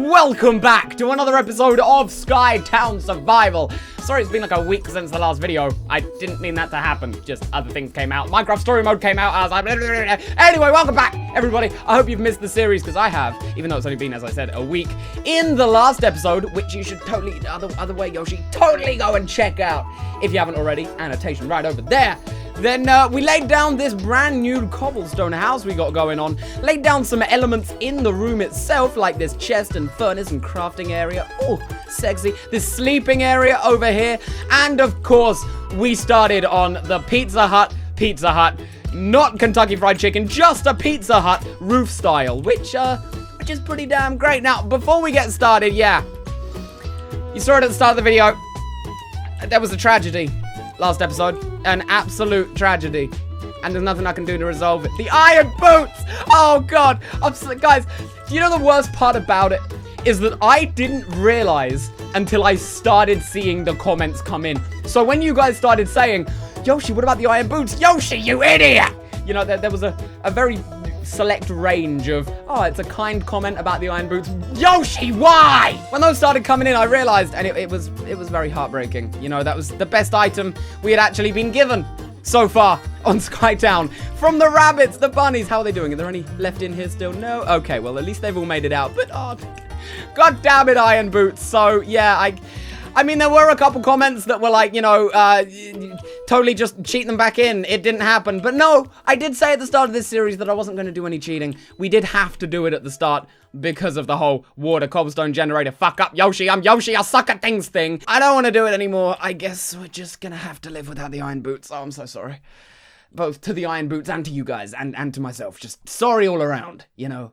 welcome back to another episode of SkyTown Survival. Sorry it's been like a week since the last video. I didn't mean that to happen, just other things came out. Minecraft Story Mode came out, I was like... Anyway, welcome back, everybody. I hope you've missed the series, because I have, even though it's only been, as I said, a week. In the last episode, which you should totally, other way, Yoshi, totally go and check out, if you haven't already, annotation right over there. Then we laid down this brand new cobblestone house we got going on. Laid down some elements in the room itself, like this chest and furnace and crafting area. Oh, sexy. This sleeping area over here. And of course, we started on the Pizza Hut. Not Kentucky Fried Chicken, just a Pizza Hut roof style, which is pretty damn great. Now, before we get started, yeah. You saw it at the start of the video. There was a tragedy last episode. An absolute tragedy. And there's nothing I can do to resolve it. The iron boots! Oh, God. Guys, you know the worst part about it? Is that I didn't realize until I started seeing the comments come in. So when you guys started saying, Yoshi, what about the iron boots? Yoshi, you idiot! You know, there was a very select range of, oh, it's a kind comment about the iron boots. Yoshi, why? When those started coming in, I realized, and it was very heartbreaking. You know, that was the best item we had actually been given so far on SkyTown. From the rabbits, the bunnies. How are they doing? Are there any left in here still? No? Okay, well, at least they've all made it out. But, oh, God damn it, iron boots. So, yeah, I mean, there were a couple comments that were like, you know, totally just cheat them back in. It didn't happen. But no, I did say at the start of this series that I wasn't going to do any cheating. We did have to do it at the start because of the whole water cobblestone generator. Fuck up, Yoshi. I'm Yoshi. I suck at things thing. I don't want to do it anymore. I guess we're just going to have to live without the iron boots. Oh, I'm so sorry. Both to the iron boots and to you guys and to myself. Just sorry all around, you know?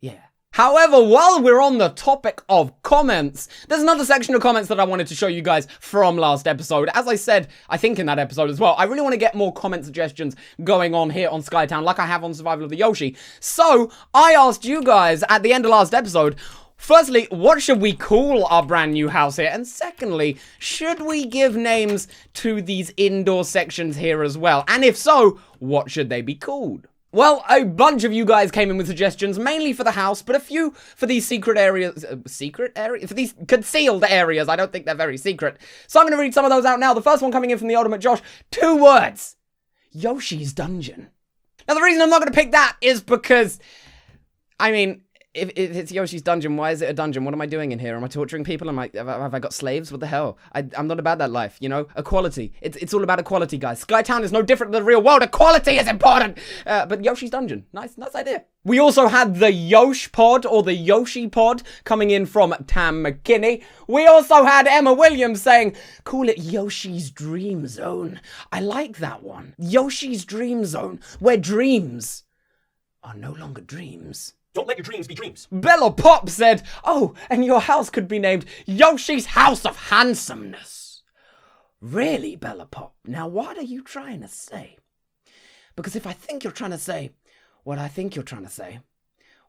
Yeah. However, while we're on the topic of comments, there's another section of comments that I wanted to show you guys from last episode. As I said, I think in that episode as well, I really want to get more comment suggestions going on here on SkyTown like I have on Survival of the Yoshi. So, I asked you guys at the end of last episode, firstly, what should we call our brand new house here? And secondly, should we give names to these indoor sections here as well? And if so, what should they be called? Well, a bunch of you guys came in with suggestions, mainly for the house, but a few for these secret areas. For these concealed areas. I don't think they're very secret. So I'm going to read some of those out now. The first one coming in from the Ultimate Josh. 2 words. Yoshi's Dungeon. Now, the reason I'm not going to pick that is because, I mean, if it's Yoshi's Dungeon, why is it a dungeon? What am I doing in here? Am I torturing people? Have I got slaves? What the hell? I'm not about that life, you know? Equality. It's all about equality, guys. SkyTown is no different than the real world. Equality is important! But Yoshi's Dungeon. Nice idea. We also had the Yosh Pod, or the Yoshi Pod, coming in from Tam McKinney. We also had Emma Williams saying, call it Yoshi's Dream Zone. I like that one. Yoshi's Dream Zone, where dreams are no longer dreams. Don't let your dreams be dreams. Bella Pop said, oh, and your house could be named Yoshi's House of Handsomeness. Really, Bella Pop? Now, what are you trying to say? Because if I think you're trying to say what I think you're trying to say,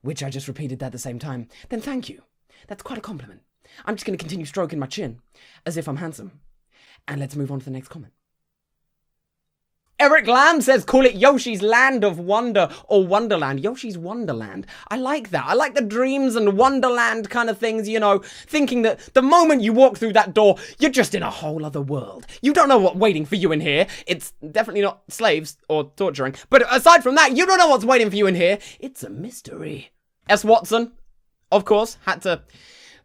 which I just repeated at the same time, then thank you. That's quite a compliment. I'm just going to continue stroking my chin as if I'm handsome. And let's move on to the next comment. Eric Lamb says, call it Yoshi's Land of Wonder or Wonderland. Yoshi's Wonderland. I like that. I like the dreams and Wonderland kind of things, you know, thinking that the moment you walk through that door, you're just in a whole other world. You don't know what's waiting for you in here. It's definitely not slaves or torturing. But aside from that, you don't know what's waiting for you in here. It's a mystery. S. Watson, of course, had to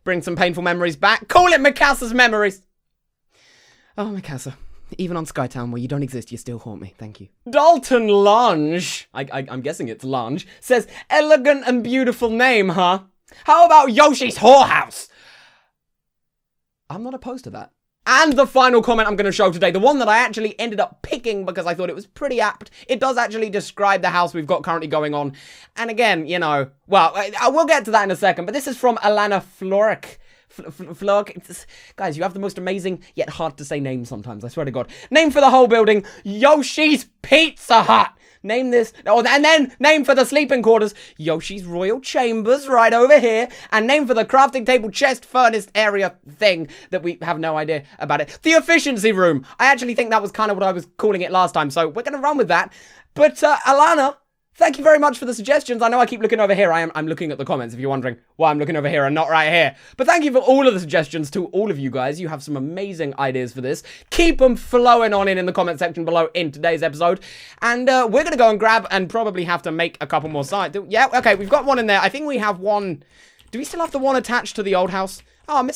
bring some painful memories back. Call it Mikassa's Memories. Oh, Mikasa. Even on SkyTown, where you don't exist, you still haunt me. Thank you. Dalton Lange, I'm guessing it's Lange, says, elegant and beautiful name, huh? How about Yoshi's Whorehouse? I'm not opposed to that. And the final comment I'm going to show today, the one that I actually ended up picking because I thought it was pretty apt. It does actually describe the house we've got currently going on. And again, you know, well, I will get to that in a second, but this is from Alana Floric. Guys, you have the most amazing yet hard to say name sometimes, I swear to God. Name for the whole building, Yoshi's Pizza Hut. Name this, and then name for the sleeping quarters, Yoshi's Royal Chambers right over here. And name for the crafting table, chest, furnace area thing that we have no idea about it. The efficiency room. I actually think that was kind of what I was calling it last time, so we're going to run with that. But Alana, Thank you very much for the suggestions. I know I keep looking over here. I'm looking at the comments if you're wondering why I'm looking over here and not right here. But thank you for all of the suggestions to all of you guys. You have some amazing ideas for this. Keep them flowing on in the comment section below in today's episode. And we're going to go and grab and probably have to make a couple more signs. Yeah, okay, we've got one in there. I think we have one. Do we still have the one attached to the old house? Oh,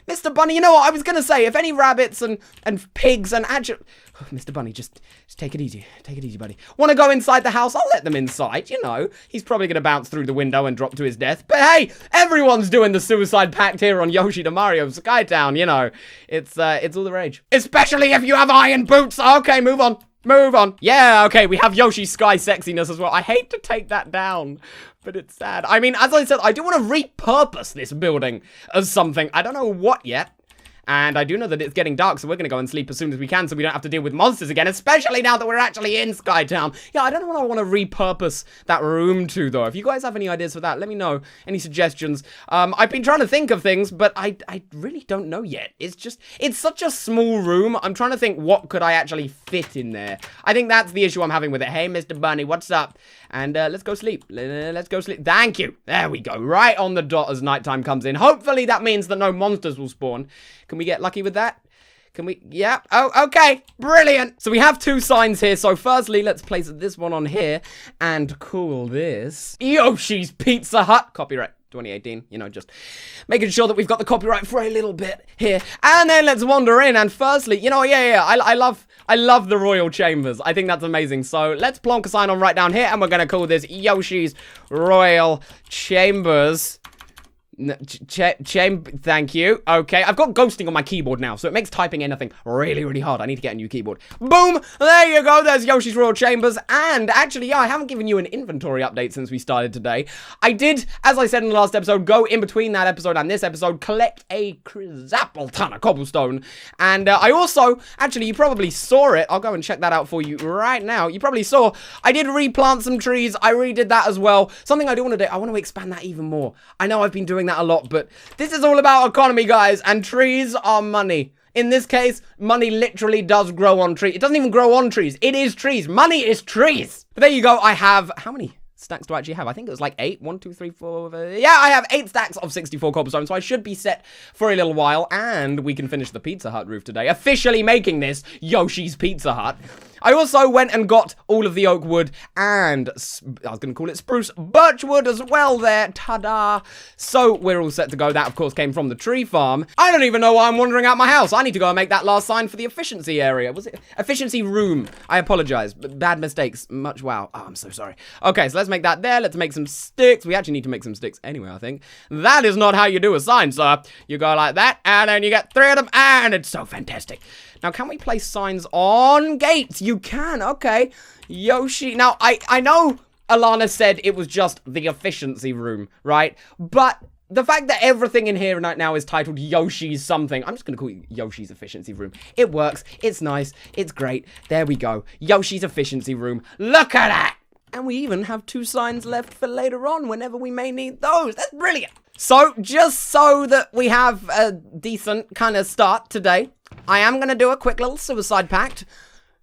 Mr. Bunny, you know what? I was going to say, if any rabbits and pigs and actually... Oh, Mr. Bunny, just take it easy. Take it easy, buddy. Want to go inside the house? I'll let them inside, you know. He's probably going to bounce through the window and drop to his death. But hey, everyone's doing the suicide pact here on YoshiToMario SkyTown, you know. It's all the rage. Especially if you have iron boots. Okay, move on. Move on. Yeah, okay, we have Yoshi Sky sexiness as well. I hate to take that down, but it's sad. I mean, as I said, I do want to repurpose this building as something. I don't know what yet. And I do know that it's getting dark, so we're going to go and sleep as soon as we can so we don't have to deal with monsters again, especially now that we're actually in SkyTown. Yeah, I don't know what I want to repurpose that room to, though. If you guys have any ideas for that, let me know. Any suggestions? I've been trying to think of things, but I really don't know yet. It's such a small room. I'm trying to think what could I actually fit in there. I think that's the issue I'm having with it. Hey, Mr. Bunny, what's up? And let's go sleep. Let's go sleep. Thank you. There we go. Right on the dot as nighttime comes in. Hopefully that means that no monsters will spawn. Can we get lucky with that? Can we? Yeah. Oh, okay. Brilliant. So we have two signs here. So firstly, let's place this one on here and call this Yoshi's Pizza Hut. Copyright 2018. You know, just making sure that we've got the copyright for a little bit here. And then let's wander in. And firstly, you know, yeah. I love the royal chambers. I think that's amazing. So let's plonk a sign on right down here. And we're going to call this Yoshi's Royal Chambers. Thank you. Okay, I've got ghosting on my keyboard now, so it makes typing anything really, really hard. I need to get a new keyboard. Boom! There you go. There's Yoshi's Royal Chambers. And actually, yeah, I haven't given you an inventory update since we started today. I did, as I said in the last episode, go in between that episode and this episode, collect a crizzapple ton of cobblestone. And I also, actually, you probably saw it. I'll go and check that out for you right now. You probably saw, I did replant some trees. I redid that as well. Something I do want to do, I want to expand that even more. I know I've been doing that a lot, but this is all about economy, guys, and trees are money. In this case, money literally does grow on trees. It doesn't even grow on trees. It is trees. Money is trees. But there you go. I have, how many stacks do I actually have? I think it was like 8. 1, 2, 3, 4. Yeah, I have 8 stacks of 64 cobblestone, so I should be set for a little while, and we can finish the Pizza Hut roof today, officially making this Yoshi's Pizza Hut. I also went and got all of the oak wood and, I was going to call it spruce, birch wood as well there. Ta-da. So we're all set to go. That, of course, came from the tree farm. I don't even know why I'm wandering out my house. I need to go and make that last sign for the efficiency area. Was it efficiency room? I apologize. Bad mistakes. Much wow. Oh, I'm so sorry. Okay, so let's make that there. Let's make some sticks. We actually need to make some sticks anyway, I think. That is not how you do a sign, sir. You go like that, and then you get 3 of them, and it's so fantastic. Now, can we place signs on gates? You can, okay. Yoshi. Now, I know Alana said it was just the efficiency room, right? But the fact that everything in here right now is titled Yoshi's something, I'm just going to call it Yoshi's efficiency room. It works. It's nice. It's great. There we go. Yoshi's efficiency room. Look at that. And we even have 2 signs left for later on whenever we may need those. That's brilliant. So, just so that we have a decent kind of start today, I am going to do a quick little suicide pact.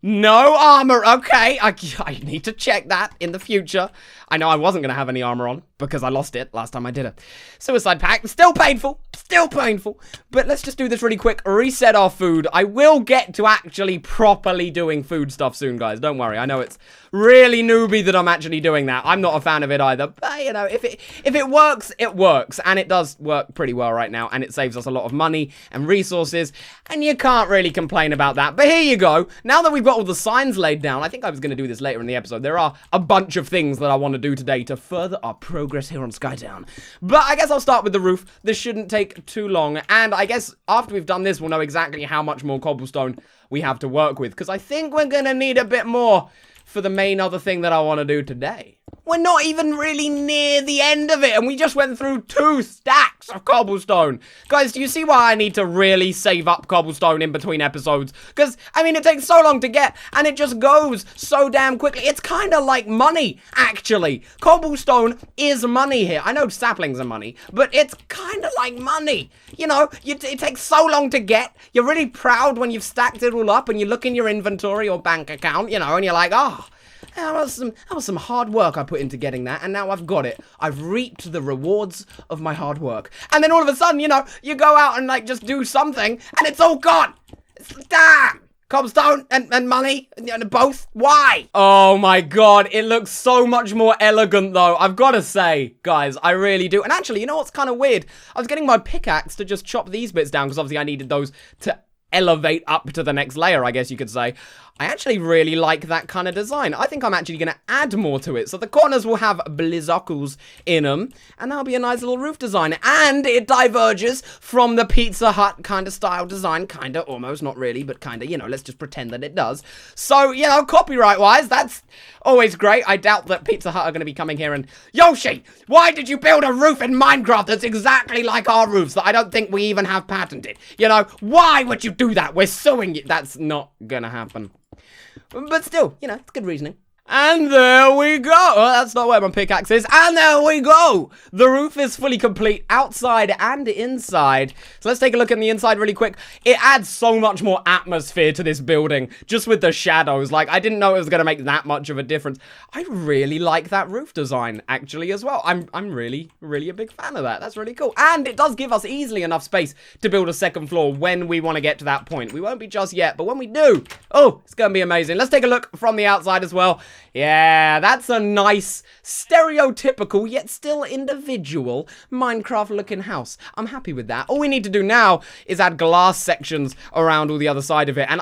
No armor. Okay, I need to check that in the future. I know I wasn't going to have any armor on because I lost it last time I did it. Suicide pact. Still painful. Still painful. But let's just do this really quick. Reset our food. I will get to actually properly doing food stuff soon, guys. Don't worry. I know it's really newbie that I'm actually doing that. I'm not a fan of it either. But, you know, if it works, it works. And it does work pretty well right now. And it saves us a lot of money and resources. And you can't really complain about that. But here you go. Now that we've got all the signs laid down, I think I was going to do this later in the episode. There are a bunch of things that I want to do today to further our progress here on SkyTown. But I guess I'll start with the roof. This shouldn't take too long. And I guess after we've done this, we'll know exactly how much more cobblestone we have to work with. Because I think we're going to need a bit more for the main other thing that I want to do today. We're not even really near the end of it, and we just went through 2 stacks of cobblestone. Guys, do you see why I need to really save up cobblestone in between episodes? Because, I mean, it takes so long to get, and it just goes so damn quickly. It's kind of like money, actually. Cobblestone is money here. I know saplings are money, but it's kind of like money. You know, it takes so long to get. You're really proud when you've stacked it all up, and you look in your inventory or bank account, you know, and you're like, oh, That was some hard work I put into getting that, and now I've got it. I've reaped the rewards of my hard work. And then all of a sudden, you know, you go out and, like, just do something, and it's all gone. Damn! Cobblestone and money, and both. Why? Oh my god, it looks so much more elegant, though. I've got to say, guys, I really do. And actually, you know what's kind of weird? I was getting my pickaxe to just chop these bits down, because obviously I needed those to elevate up to the next layer, I guess you could say. I actually really like that kind of design. I think I'm actually going to add more to it. So the corners will have blizzocles in them, and that'll be a nice little roof design. And it diverges from the Pizza Hut kind of style design. Kind of, almost, not really, but kind of, you know, let's just pretend that it does. So, you know, copyright-wise, that's always great. I doubt that Pizza Hut are going to be coming here and, Yoshi, why did you build a roof in Minecraft that's exactly like our roofs that I don't think we even have patented? You know, why would you do that? We're suing you. That's not gonna happen. But still, you know, it's good reasoning. And there we go. Oh, that's not where my pickaxe is. And there we go. The roof is fully complete outside and inside. So let's take a look at the inside really quick. It adds so much more atmosphere to this building, just with the shadows. Like, I didn't know it was going to make that much of a difference. I really like that roof design, actually, as well. I'm really, really a big fan of that. That's really cool. And it does give us easily enough space to build a second floor when we want to get to that point. We won't be just yet, but when we do, oh, it's going to be amazing. Let's take a look from the outside as well. Yeah, that's a nice, stereotypical, yet still individual Minecraft-looking house. I'm happy with that. All we need to do now is add glass sections around all the other side of it. And,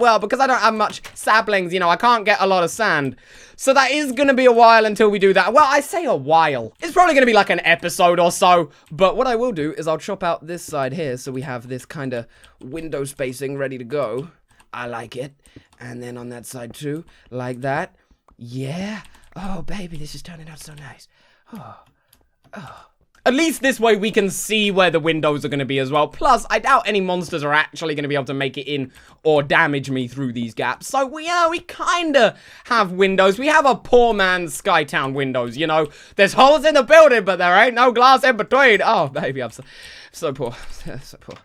well, because I don't have much saplings, you know, I can't get a lot of sand. So that is going to be a while until we do that. Well, I say a while. It's probably going to be like an episode or so. But what I will do is I'll chop out this side here so we have this kind of window spacing ready to go. I like it. And then on that side too, like that. Yeah. Oh, baby, this is turning out so nice. Oh. At least this way we can see where the windows are going to be as well. Plus, I doubt any monsters are actually going to be able to make it in or damage me through these gaps. So, we kind of have windows. We have a poor man's SkyTown windows, you know. There's holes in the building, but there ain't no glass in between. Oh, baby, I'm so poor. So poor.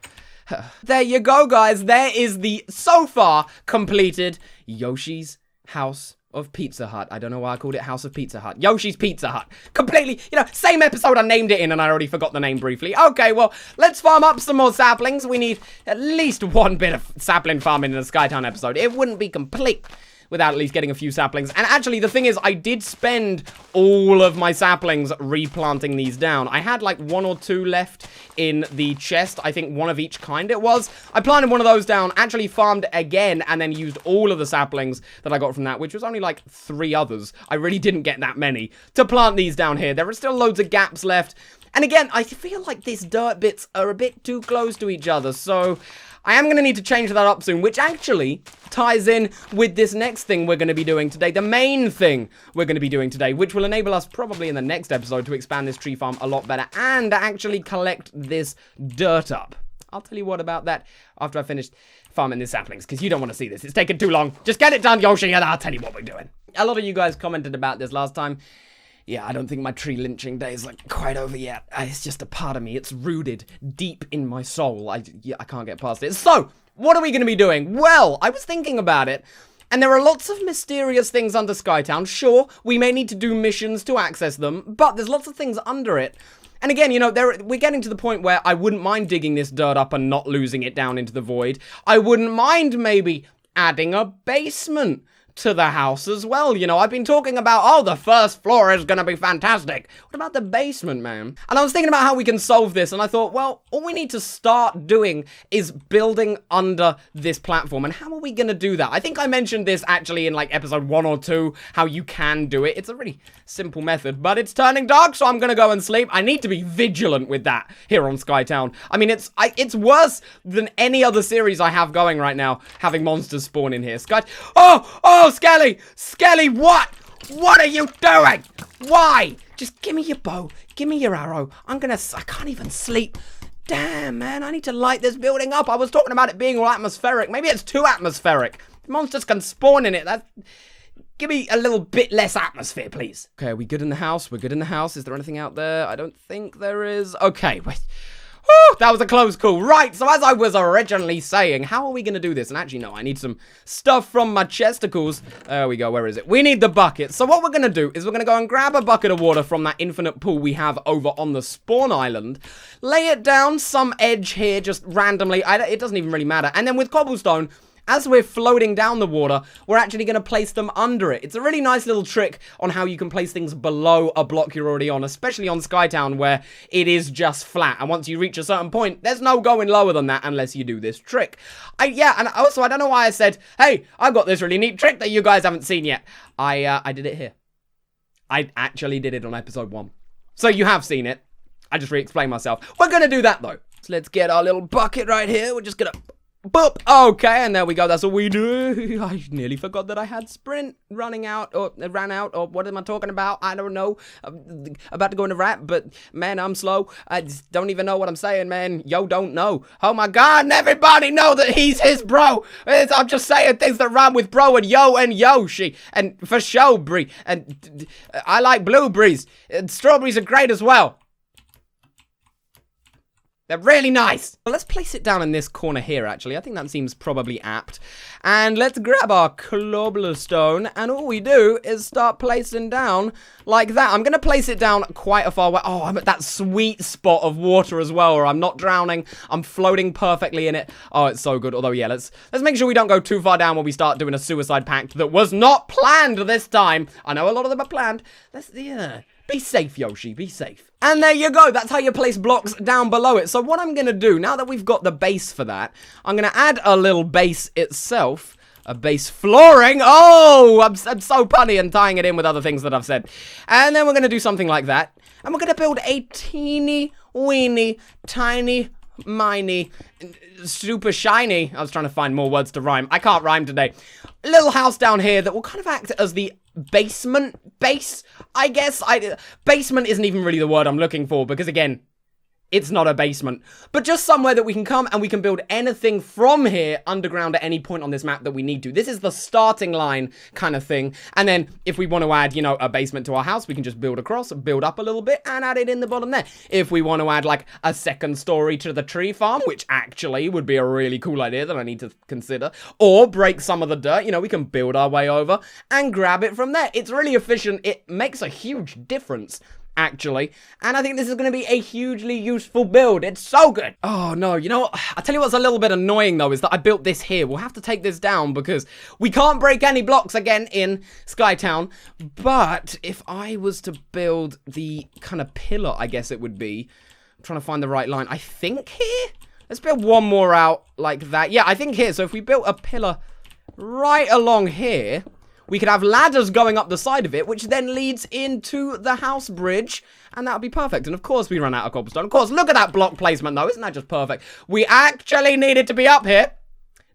There you go, guys. There is the, so far, completed Yoshi's House of Pizza Hut. I don't know why I called it House of Pizza Hut. Yoshi's Pizza Hut. Completely, you know, same episode I named it in and I already forgot the name briefly. Okay, well, let's farm up some more saplings. We need at least one bit of sapling farming in a SkyTown episode. It wouldn't be complete without at least getting a few saplings. And actually, the thing is, I did spend all of my saplings replanting these down. I had like 1 or 2 left in the chest. I think one of each kind it was. I planted one of those down, actually farmed again, and then used all of the saplings that I got from that, which was only like 3 others. I really didn't get that many to plant these down here. There are still loads of gaps left. And again, I feel like these dirt bits are a bit too close to each other, so I am going to need to change that up soon, which actually ties in with this next thing we're going to be doing today, the main thing we're going to be doing today, which will enable us probably in the next episode to expand this tree farm a lot better and actually collect this dirt up. I'll tell you what about that after I finish farming these saplings, because you don't want to see this. It's taking too long. Just get it done, Yoshi, and I'll tell you what we're doing. A lot of you guys commented about this last time. Yeah, I don't think my tree lynching day is like quite over yet. It's just a part of me. It's rooted deep in my soul. I can't get past it. So, what are we going to be doing? Well, I was thinking about it, and there are lots of mysterious things under SkyTown. Sure, we may need to do missions to access them, but there's lots of things under it. And again, you know, we're getting to the point where I wouldn't mind digging this dirt up and not losing it down into the void. I wouldn't mind maybe adding a basement to the house as well. You know, I've been talking about, oh, the first floor is gonna be fantastic. What about the basement, man? And I was thinking about how we can solve this, and I thought, well, all we need to start doing is building under this platform. And how are we gonna do that? I think I mentioned this actually in like episode 1 or 2, how you can do it. It's a really simple method, but it's turning dark, so I'm gonna go and sleep. I need to be vigilant with that here on SkyTown. I mean, it's worse than any other series I have going right now, having monsters spawn in here. Oh, Skelly, what? What are you doing? Why? Just give me your bow. Give me your arrow. I can't even sleep. Damn, man, I need to light this building up. I was talking about it being all atmospheric. Maybe it's too atmospheric. Monsters can spawn in it. Give me a little bit less atmosphere, please. Okay, are we good in the house? We're good in the house. Is there anything out there? I don't think there is. Okay, wait. Whew, that was a close call. Right, so as I was originally saying, how are we going to do this? And actually, no, I need some stuff from my chesticles. There we go. Where is it? We need the bucket. So what we're going to do is we're going to go and grab a bucket of water from that infinite pool we have over on the spawn island. Lay it down some edge here just randomly. It doesn't even really matter. And then with cobblestone, as we're floating down the water, we're actually going to place them under it. It's a really nice little trick on how you can place things below a block you're already on, especially on SkyTown where it is just flat. And once you reach a certain point, there's no going lower than that unless you do this trick. Yeah, and also, I don't know why I said, hey, I've got this really neat trick that you guys haven't seen yet. I did it here. I actually did it on episode 1. So you have seen it. I just re-explained myself. We're going to do that, though. So let's get our little bucket right here. We're just going to... boop. Okay, and there we go. That's all we do. I nearly forgot that I had sprint running out, or ran out, or what am I talking about? I don't know. I'm about to go in a rap, but man, I'm slow. I just don't even know what I'm saying, man. Yo, don't know. Oh my God, and everybody know that he's his bro. I'm just saying things that rhyme with bro and yo and Yoshi, and for show brie, and I like blueberries. And strawberries are great as well. They're really nice. Well, let's place it down in this corner here, actually. I think that seems probably apt. And let's grab our cobblestone, and all we do is start placing down like that. I'm going to place it down quite a far way. Oh, I'm at that sweet spot of water as well, where I'm not drowning. I'm floating perfectly in it. Oh, it's so good. Although, yeah, let's make sure we don't go too far down when we start doing a suicide pact that was not planned this time. I know a lot of them are planned. Be safe, Yoshi. Be safe. And there you go. That's how you place blocks down below it. So what I'm going to do, now that we've got the base for that, I'm going to add a little base itself. A base flooring. Oh, I'm so punny and tying it in with other things that I've said. And then we're going to do something like that. And we're going to build a teeny, weeny, tiny, miny, super shiny. I was trying to find more words to rhyme. I can't rhyme today. A little house down here that will kind of act as the basement base, I guess. Basement isn't even really the word I'm looking for because, again, it's not a basement, but just somewhere that we can come and we can build anything from here underground at any point on this map that we need to. This is the starting line kind of thing. And then if we want to add, you know, a basement to our house, we can just build across, build up a little bit and add it in the bottom there. If we want to add like a second story to the tree farm, which actually would be a really cool idea that I need to consider, or break some of the dirt, you know, we can build our way over and grab it from there. It's really efficient. It makes a huge difference, actually, and I think this is going to be a hugely useful build. It's so good. Oh no, you know what? I tell you what's a little bit annoying though is that I built this here. We'll have to take this down because we can't break any blocks again in SkyTown. But if I was to build the kind of pillar, I guess it would be, I'm trying to find the right line. I think here. Let's build one more out like that. Yeah, I think here. So if we built a pillar right along here, we could have ladders going up the side of it, which then leads into the house bridge, and that would be perfect. And of course, we run out of cobblestone. Of course, look at that block placement, though. Isn't that just perfect? We actually needed to be up here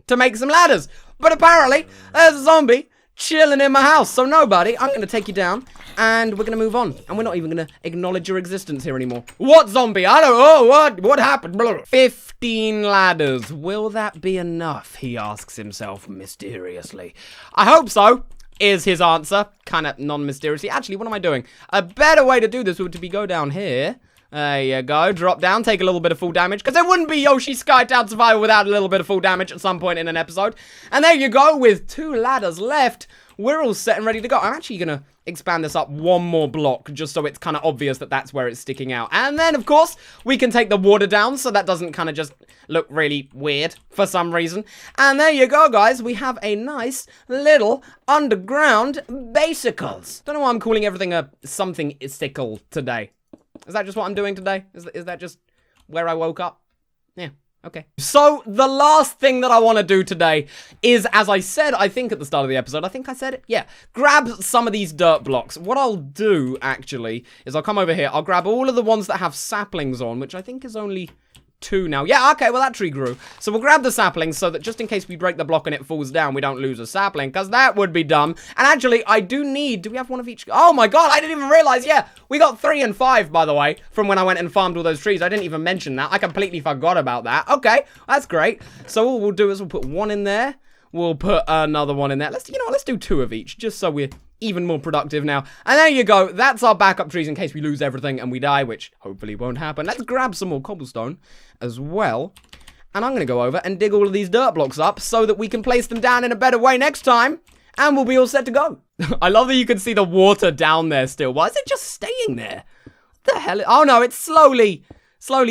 to make some ladders. But apparently, there's a zombie chilling in my house. So nobody, I'm going to take you down, and we're going to move on. And we're not even going to acknowledge your existence here anymore. What zombie? I don't know. What happened? 15 ladders. Will that be enough? He asks himself mysteriously. I hope so. Is his answer, kind of non-mysteriously. Actually, what am I doing? A better way to do this would be go down here. There you go. Drop down, take a little bit of full damage. Because there wouldn't be Yoshi SkyTown Survival without a little bit of full damage at some point in an episode. And there you go. With 2 ladders left, we're all set and ready to go. I'm actually going to expand this up one more block just so it's kind of obvious that that's where it's sticking out. And then, of course, we can take the water down so that doesn't kind of just look really weird for some reason. And there you go, guys. We have a nice little underground basicles. Don't know why I'm calling everything a something sickle today. Is that just what I'm doing today? Is that just where I woke up? Yeah. Okay. So, the last thing that I want to do today is, as I said, I think at the start of the episode, I think I said it, yeah, grab some of these dirt blocks. What I'll do, actually, is I'll come over here, I'll grab all of the ones that have saplings on, which I think is only 2 now. Yeah, okay, well, that tree grew. So we'll grab the saplings so that just in case we break the block and it falls down, we don't lose a sapling, because that would be dumb. And actually, I do we have one of each. Oh my God, I didn't even realize, yeah, we got 3 and 5, by the way, from when I went and farmed all those trees. I didn't even mention that. I completely forgot about that. Okay, that's great. So all we'll do is we'll put 1 in there. We'll put another one in there. Let's do 2 of each, just so we're even more productive now. And there you go. That's our backup trees in case we lose everything and we die, which hopefully won't happen. Let's grab some more cobblestone as well. And I'm going to go over and dig all of these dirt blocks up so that we can place them down in a better way next time. And we'll be all set to go. I love that you can see the water down there still. Why is it just staying there? What the hell? Oh no, it's slowly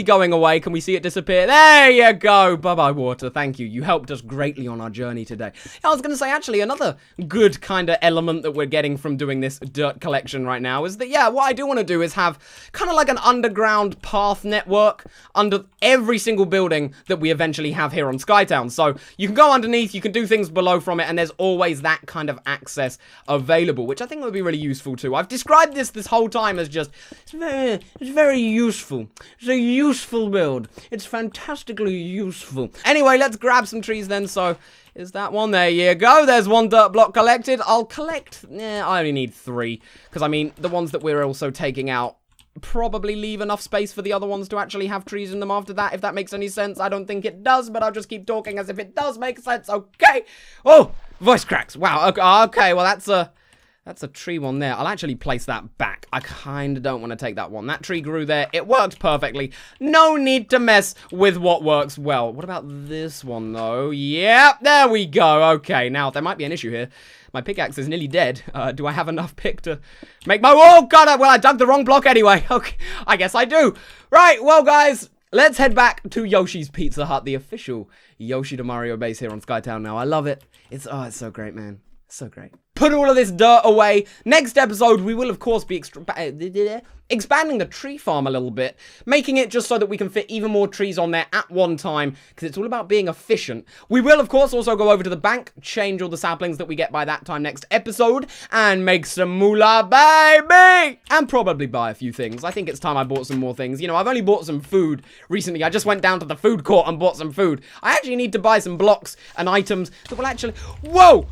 going away. Can we see it disappear? There you go. Bye-bye, water. Thank you. You helped us greatly on our journey today. I was going to say, actually, another good kind of element that we're getting from doing this dirt collection right now is that, yeah, what I do want to do is have kind of like an underground path network under every single building that we eventually have here on SkyTown. So you can go underneath, you can do things below from it, and there's always that kind of access available, which I think would be really useful too. I've described this whole time as just, it's very useful. It's a useful build. It's fantastically useful. Anyway, let's grab some trees then. So, is that one? There you go. There's one dirt block collected. I'll collect, I only need 3. Because, I mean, the ones that we're also taking out probably leave enough space for the other ones to actually have trees in them after that, if that makes any sense. I don't think it does, but I'll just keep talking as if it does make sense. Okay. Oh, voice cracks. Wow. Okay, well, that's a tree one there. I'll actually place that back. I kind of don't want to take that one. That tree grew there. It worked perfectly. No need to mess with what works well. What about this one, though? Yep, there we go. Okay, now, there might be an issue here. My pickaxe is nearly dead. Do I have enough pick to make my... Oh, God, well, I dug the wrong block anyway. Okay, I guess I do. Right, well, guys, let's head back to Yoshi's Pizza Hut, the official YoshiToMario base here on SkyTown now. I love it. It's so great, man. So great. Put all of this dirt away. Next episode, we will, of course, be expanding the tree farm a little bit, making it just so that we can fit even more trees on there at one time, because it's all about being efficient. We will, of course, also go over to the bank, change all the saplings that we get by that time next episode, and make some moolah, baby! And probably buy a few things. I think it's time I bought some more things. You know, I've only bought some food recently. I just went down to the food court and bought some food. I actually need to buy some blocks and items that will actually... Whoa!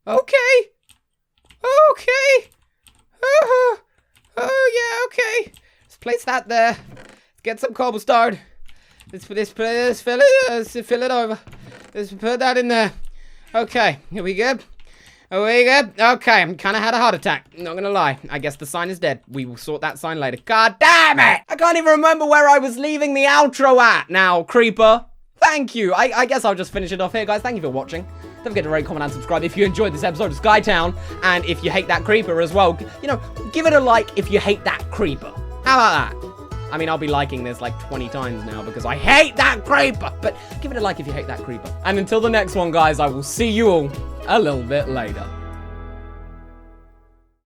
Okay. Okay. Oh, yeah, okay. Let's place that there. Let's get some cobblestone. Let's fill it over. Let's put that in there. Okay, are we good? Are we good? Okay, I'm kind of had a heart attack. Not gonna lie. I guess the sign is dead. We will sort that sign later. God damn it! I can't even remember where I was leaving the outro at now, creeper. Thank you. I guess I'll just finish it off here, guys. Thank you for watching. Don't forget to rate, comment, and subscribe if you enjoyed this episode of SkyTown. And if you hate that creeper as well, you know, give it a like if you hate that creeper. How about that? I mean, I'll be liking this like 20 times now because I hate that creeper. But give it a like if you hate that creeper. And until the next one, guys, I will see you all a little bit later.